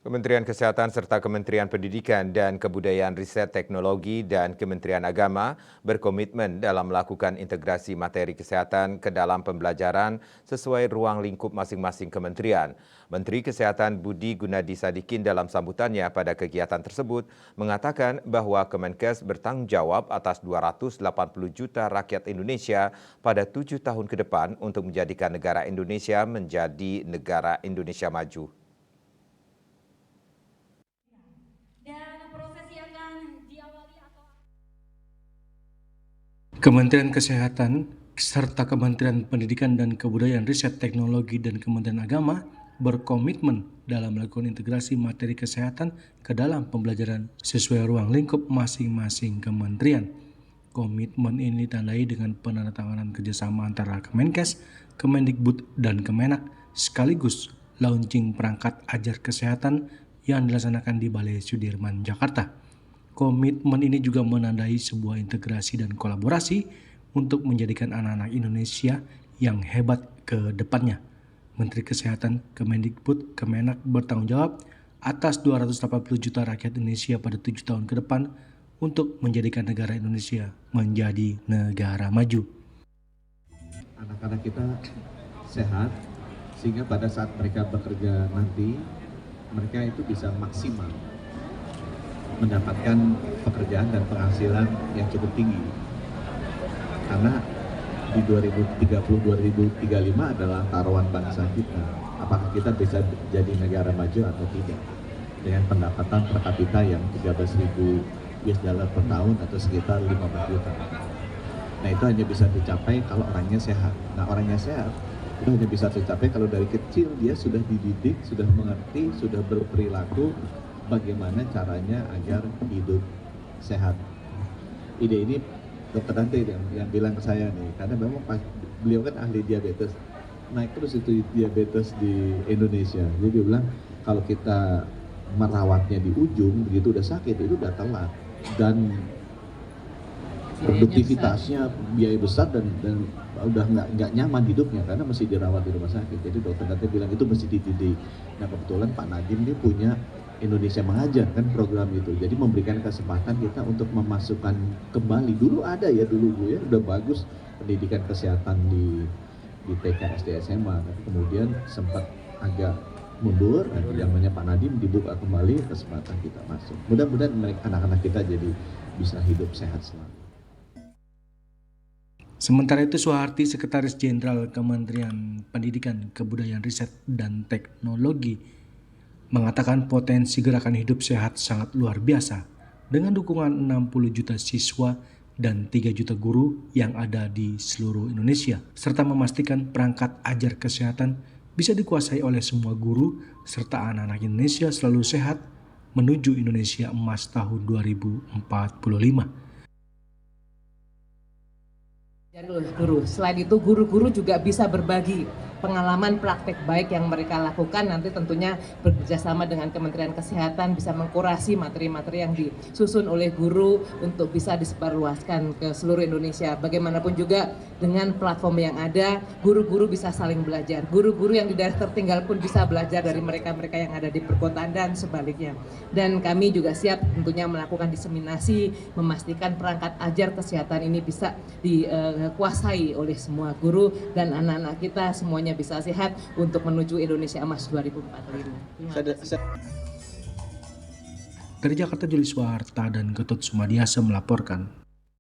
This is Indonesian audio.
Kementerian Kesehatan serta Kementerian Pendidikan dan Kebudayaan Riset Teknologi dan Kementerian Agama berkomitmen dalam melakukan integrasi materi kesehatan ke dalam pembelajaran sesuai ruang lingkup masing-masing kementerian. Menteri Kesehatan Budi Gunadi Sadikin dalam sambutannya pada kegiatan tersebut mengatakan bahwa Kemenkes bertanggung jawab atas 280 juta rakyat Indonesia pada 7 tahun ke depan untuk menjadikan negara Indonesia menjadi negara Indonesia maju. Kementerian Kesehatan serta Kementerian Pendidikan dan Kebudayaan Riset Teknologi dan Kementerian Agama berkomitmen dalam melakukan integrasi materi kesehatan ke dalam pembelajaran sesuai ruang lingkup masing-masing kementerian. Komitmen ini ditandai dengan penandatanganan kerjasama antara Kemenkes, Kemendikbud, dan Kemenak sekaligus launching perangkat ajar kesehatan yang dilaksanakan di Balai Sudirman, Jakarta. Komitmen ini juga menandai sebuah integrasi dan kolaborasi untuk menjadikan anak-anak Indonesia yang hebat ke depannya. Menteri Kesehatan, Kemendikbud, Kemenak bertanggung jawab atas 280 juta rakyat Indonesia pada 7 tahun ke depan untuk menjadikan negara Indonesia menjadi negara maju. Anak-anak kita sehat sehingga pada saat mereka bekerja nanti mereka itu bisa maksimal mendapatkan pekerjaan dan penghasilan yang cukup tinggi, karena di 2030-2035 adalah taruhan bangsa kita, apakah kita bisa jadi negara maju atau tidak dengan pendapatan per kapita yang 13.000 US dollar per tahun atau sekitar 15 juta. Nah, itu hanya bisa dicapai kalau orangnya sehat. Nah, orangnya sehat itu hanya bisa dicapai kalau dari kecil dia sudah dididik, sudah mengerti, sudah berperilaku bagaimana caranya agar hidup sehat. Ide ini Dokter Dante yang bilang ke saya nih, karena memang beliau kan ahli diabetes, naik terus itu diabetes di Indonesia. Jadi dia bilang kalau kita merawatnya di ujung, begitu udah sakit itu udah telat dan produktivitasnya biaya besar dan udah nggak nyaman hidupnya karena mesti dirawat di rumah sakit. Jadi Dokter Dante bilang itu mesti dididik. Nah, kebetulan Pak Nadiem dia punya Indonesia Mengajar kan program itu, jadi memberikan kesempatan kita untuk memasukkan kembali. Dulu ada ya dulu Bu ya, udah bagus pendidikan kesehatan di TK, SD, SMA, tapi kemudian sempat agak mundur. Nanti zamannya Pak Nadiem dibuka kembali, kesempatan kita masuk. Mudah-mudahan anak-anak kita jadi bisa hidup sehat selalu. Sementara itu, Soeharti, Sekretaris Jenderal Kementerian Pendidikan, Kebudayaan Riset dan Teknologi mengatakan potensi gerakan hidup sehat sangat luar biasa dengan dukungan 60 juta siswa dan 3 juta guru yang ada di seluruh Indonesia, serta memastikan perangkat ajar kesehatan bisa dikuasai oleh semua guru serta anak-anak Indonesia selalu sehat menuju Indonesia Emas tahun 2045. Guru. Selain itu guru-guru juga bisa berbagi pengalaman praktek baik yang mereka lakukan, nanti tentunya bekerjasama dengan Kementerian Kesehatan bisa mengkurasi materi-materi yang disusun oleh guru untuk bisa disebarluaskan ke seluruh Indonesia. Bagaimanapun juga dengan platform yang ada, guru-guru bisa saling belajar. Guru-guru yang di daerah tertinggal pun bisa belajar dari mereka-mereka yang ada di perkotaan dan sebaliknya. Dan kami juga siap tentunya melakukan diseminasi, memastikan perangkat ajar kesehatan ini bisa dikuasai oleh semua guru dan anak-anak kita semuanya bisa sehat untuk menuju Indonesia Emas 2045. Dari Jakarta, Juli Suharta dan Ketut Sumadiasa melaporkan.